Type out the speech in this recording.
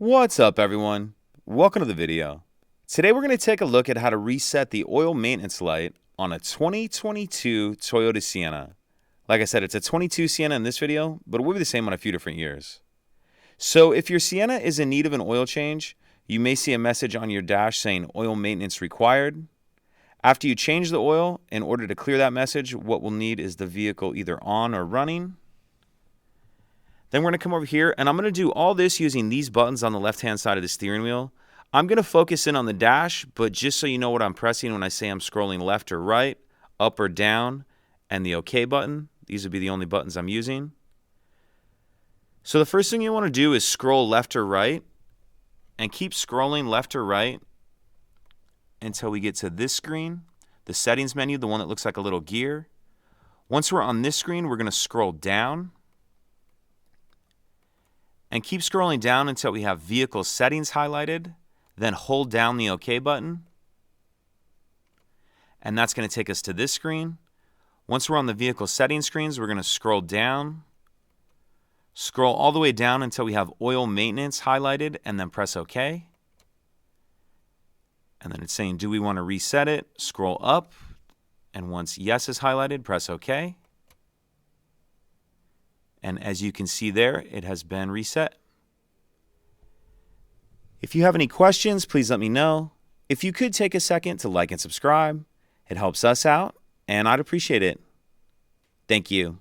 What's up, everyone? Welcome to the video. Today we're going to take a look at how to reset the oil maintenance light on a 2022 Toyota Sienna. Like I said, it's a 22 Sienna in this video, but it will be the same on a few different years. So if your Sienna is in need of an oil change, you may see a message on your dash saying oil maintenance required. After you change the oil, in order to clear that message, what we'll need is the vehicle either on or running. Then we're going to come over here, and I'm going to do all this using these buttons on the left-hand side of the steering wheel. I'm going to focus in on the dash, but just so you know what I'm pressing when I say I'm scrolling left or right, up or down, and the OK button. These would be the only buttons I'm using. So the first thing you want to do is scroll left or right, and keep scrolling left or right until we get to this screen, the settings menu, the one that looks like a little gear. Once we're on this screen, we're going to scroll down. And keep scrolling down until we have vehicle settings highlighted, then hold down the OK button. And that's going to take us to this screen. Once we're on the vehicle settings screens, we're going to scroll down. Scroll all the way down until we have oil maintenance highlighted, and then press OK. And then it's saying, do we want to reset it? Scroll up, and once yes is highlighted, press OK. And as you can see there, it has been reset. If you have any questions, please let me know. If you could take a second to like and subscribe, it helps us out, and I'd appreciate it. Thank you.